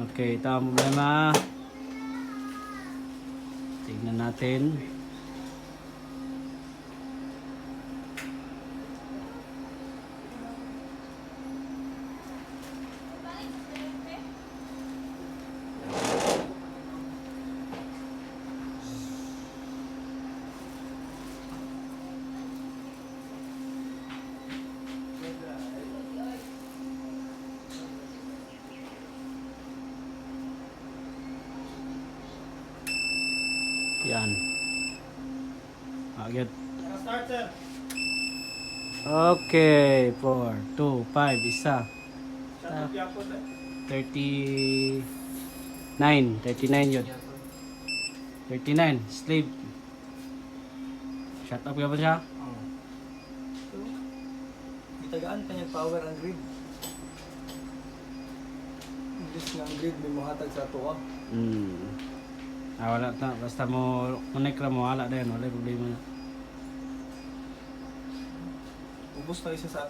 Okay, ito ang problema. Tingnan natin. Yan. Agad. Start, sir. Okay, 4, 2, 5, isa. Shut up, yapon, eh. 39 yun. 39, sleep. Shut up ka ba siya? Itagaan kanyang power ang grid. Imbis nga ang grid may muhatag sa tuwa. Wala na. Basta mo connect lang mo, wala na yan. Wala problema na. Ubus na isa sa ato.